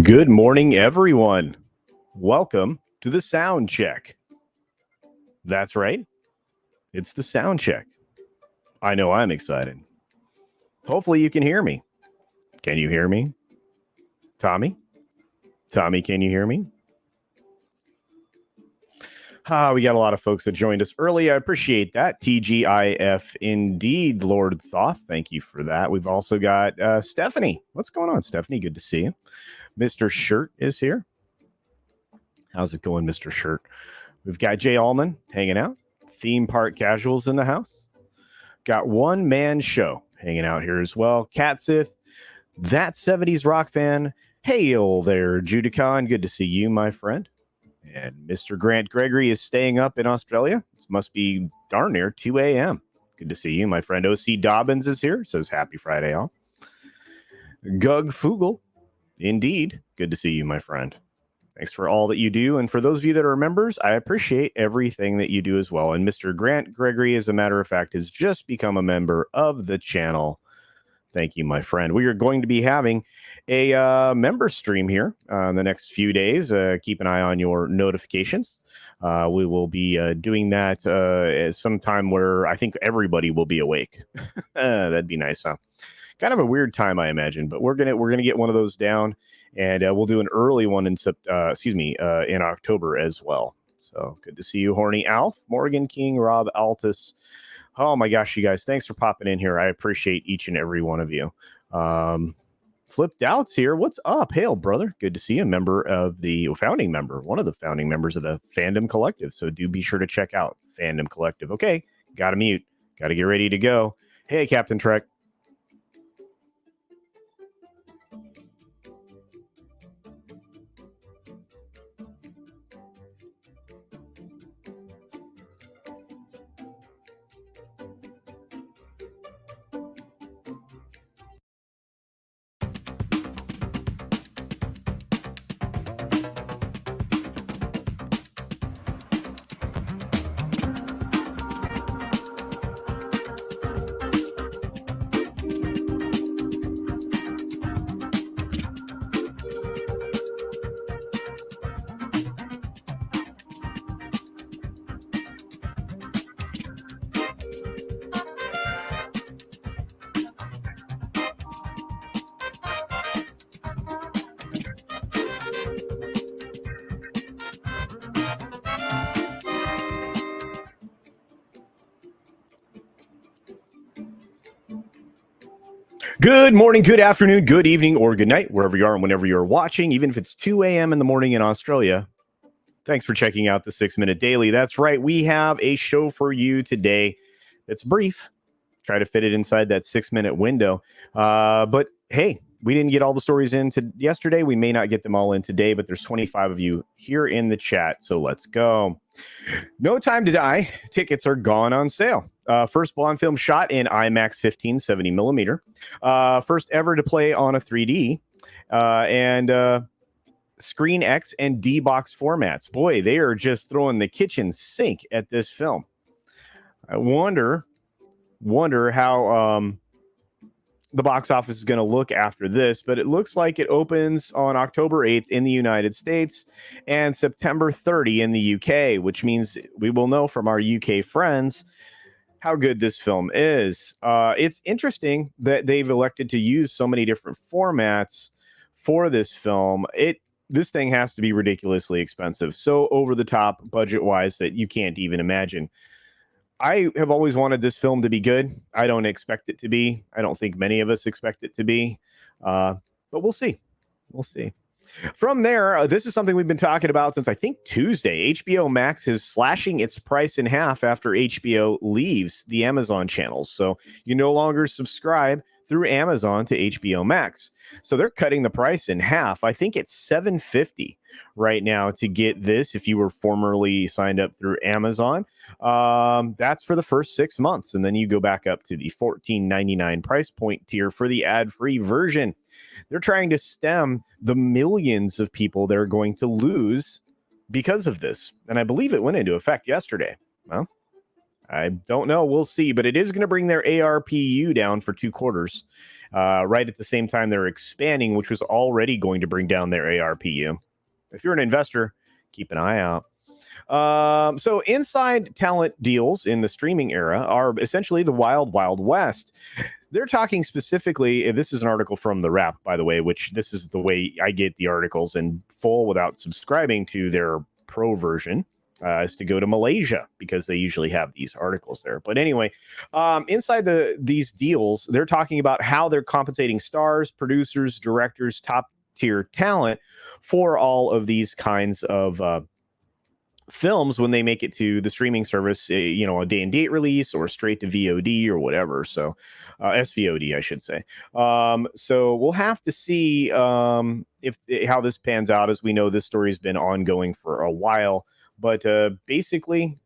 Good morning, everyone. Welcome to the sound check. That's right. It's the sound check. I know I'm excited. Hopefully you can hear me. Can you hear me? Tommy? Tommy, can you hear me? We got a lot of folks that joined us early. I appreciate that. TGIF indeed, Lord Thoth. Thank you for that. We've also got Stephanie. What's going on, Stephanie? Good to see you. Mr. Shirt is here. How's it going, Mr. Shirt? We've got Jay Allman hanging out. Theme Park Casuals in the house. Got One Man Show hanging out here as well. Catsith, that 70s rock fan. Hail there, Judicon. Good to see you, my friend. And Mr. Grant Gregory is staying up in Australia. This must be darn near 2 a.m. Good to see you, my friend. OC Dobbins is here. Says happy Friday, all. Gug Fugel, indeed. Good to see you, my friend. Thanks for all that you do. And for those of you that are members, I appreciate everything that you do as well. And Mr. Grant Gregory, as a matter of fact, has just become a member of the channel. Thank you, my friend. We are going to be having a member stream here in the next few days. Keep an eye on your notifications. We will be doing that at some time where I think everybody will be awake. That'd be nice, huh? Kind of a weird time, I imagine, but we're gonna get one of those down, and we'll do an early one in in October as well. So good to see you, Horny Alf, Morgan King, Rob Altus. Oh my gosh, you guys, thanks for popping in here. I appreciate each and every one of you. Flipped Outs here. What's up? Hail, brother. Good to see you. One of the founding members of the Fandom Collective. So do be sure to check out Fandom Collective. Okay, gotta mute. Gotta get ready to go. Hey, Captain Trek. Good morning, good afternoon, good evening, or good night, wherever you are and whenever you're watching, even if it's 2 a.m. in the morning in Australia. Thanks for checking out the 6 Minute Daily. That's right, we have a show for you today that's brief. Try to fit it inside that 6-minute window. But hey, we didn't get all the stories in yesterday. We may not get them all in today, but there's 25 of you here in the chat, so let's go. No Time to Die tickets are gone on sale. First Bond film shot in IMAX 1570 millimeter. First ever to play on a 3D and Screen X and D box formats. Boy, they are just throwing the kitchen sink at this film. I wonder how the box office is going to look after this, but it looks like it opens on October 8th in the United States and September 30 in the UK, which means we will know from our UK friends how good this film is. It's interesting that they've elected to use so many different formats for this film. This thing has to be ridiculously expensive, so over the top budget-wise that you can't even imagine. I have always wanted this film to be good. I don't expect it to be. I don't think many of us expect it to be. But we'll see. We'll see. From there, this is something we've been talking about since I think Tuesday. HBO Max is slashing its price in half after HBO leaves the Amazon channels. So you no longer subscribe through Amazon to HBO Max. So they're cutting the price in half. I think it's $7.50 right now to get this if you were formerly signed up through Amazon. That's for the first 6 months. And then you go back up to the $14.99 price point tier for the ad-free version. They're trying to stem the millions of people they're going to lose because of this. And I believe it went into effect yesterday. Well, I don't know. We'll see. But it is going to bring their ARPU down for 2 quarters, right at the same time they're expanding, which was already going to bring down their ARPU. If you're an investor, keep an eye out. So inside talent deals in the streaming era are essentially the wild, wild west. They're talking specifically, this is an article from The Wrap, by the way, which this is the way I get the articles in full without subscribing to their pro version, is to go to Malaysia because they usually have these articles there. But anyway, inside these deals, they're talking about how they're compensating stars, producers, directors, top tier talent for all of these kinds of films when they make it to the streaming service, a day and date release or straight to VOD or whatever. So SVOD, I should say. So we'll have to see if how this pans out. As we know, this story has been ongoing for a while, but basically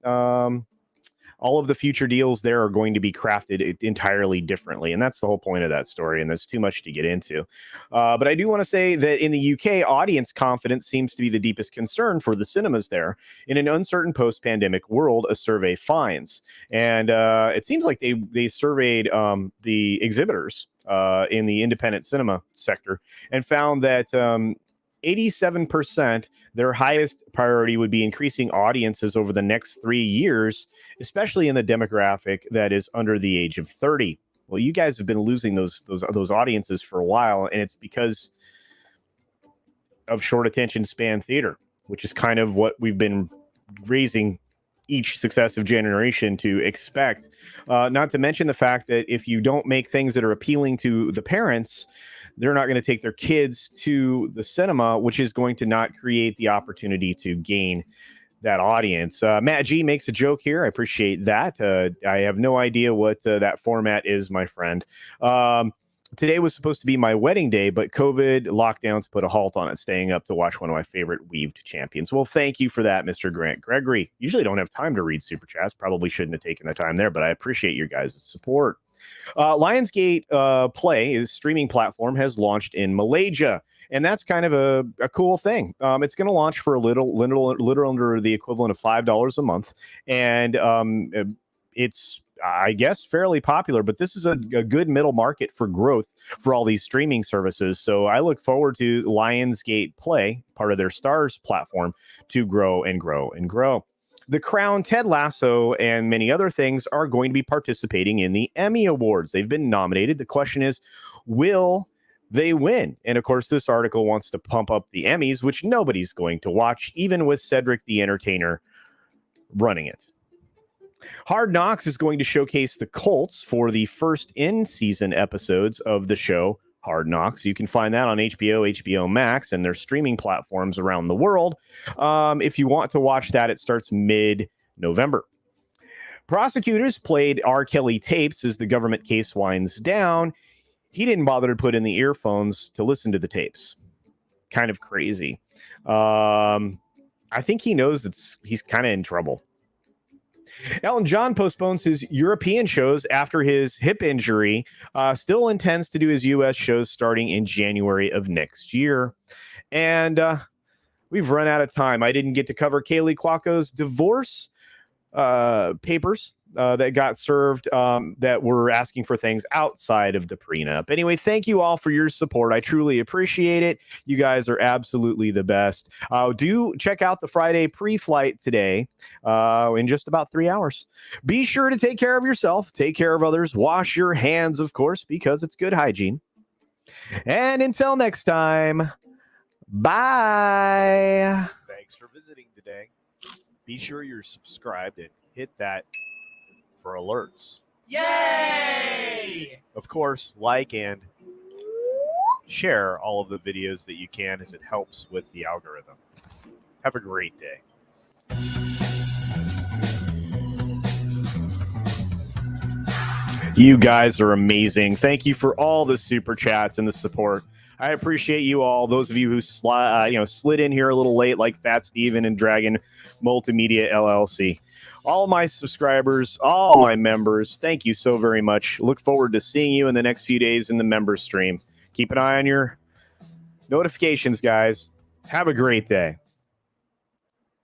all of the future deals there are going to be crafted entirely differently. And that's the whole point of that story. And there's too much to get into. But I do want to say that in the UK, audience confidence seems to be the deepest concern for the cinemas there. In an uncertain post-pandemic world, a survey finds. And it seems like they surveyed the exhibitors in the independent cinema sector and found that 87%, their highest priority would be increasing audiences over the next 3 years, especially in the demographic that is under the age of 30. Well, you guys have been losing those audiences for a while, and it's because of short attention span theater, which is kind of what we've been raising each successive generation to expect. Not to mention the fact that if you don't make things that are appealing to the parents, they're not going to take their kids to the cinema, which is going to not create the opportunity to gain that audience. Matt G makes a joke here. I appreciate that. I have no idea what that format is, my friend. Today was supposed to be my wedding day, but COVID lockdowns put a halt on it, staying up to watch one of my favorite weaved champions. Well, thank you for that, Mr. Grant Gregory. Usually don't have time to read Super Chats. Probably shouldn't have taken the time there, but I appreciate your guys' support. Lionsgate Play, his streaming platform, has launched in Malaysia, and that's kind of a cool thing. It's going to launch for a little under the equivalent of $5 a month, and it's, I guess, fairly popular, but this is a good middle market for growth for all these streaming services. So I look forward to Lionsgate Play, part of their Stars platform, to grow and grow and grow. The Crown, Ted Lasso, and many other things are going to be participating in the Emmy Awards. They've been nominated. The question is, will they win? And of course, this article wants to pump up the Emmys, which nobody's going to watch, even with Cedric the Entertainer running it. Hard Knocks is going to showcase the Colts for the first in-season episodes of the show Hard Knocks. You can find that on HBO, HBO Max, and their streaming platforms around the world. If you want to watch that, it starts mid-November. Prosecutors played R. Kelly tapes as the government case winds down. He didn't bother to put in the earphones to listen to the tapes. Kind of crazy. I think he knows he's kind of in trouble. Elton John postpones his European shows after his hip injury, still intends to do his U.S. shows starting in January of next year. And we've run out of time. I didn't get to cover Kaylee Cuoco's divorce papers that got served that were asking for things outside of the prenup. Anyway, thank you all for your support. I truly appreciate it. You guys are absolutely the best. Do check out the Friday pre-flight today in just about 3 hours. Be sure to take care of yourself, take care of others, wash your hands, of course, because it's good hygiene. And until next time, bye. Thanks for visiting today. Be sure you're subscribed and hit that for alerts. Yay! Of course, like and share all of the videos that you can, as it helps with the algorithm. Have a great day. You guys are amazing. Thank you for all the super chats and the support. I appreciate you all. Those of you who slid in here a little late, like Fat Steven and Dragon Multimedia LLC. All my subscribers, all my members, thank you so very much. Look forward to seeing you in the next few days in the member stream. Keep an eye on your notifications, guys. Have a great day.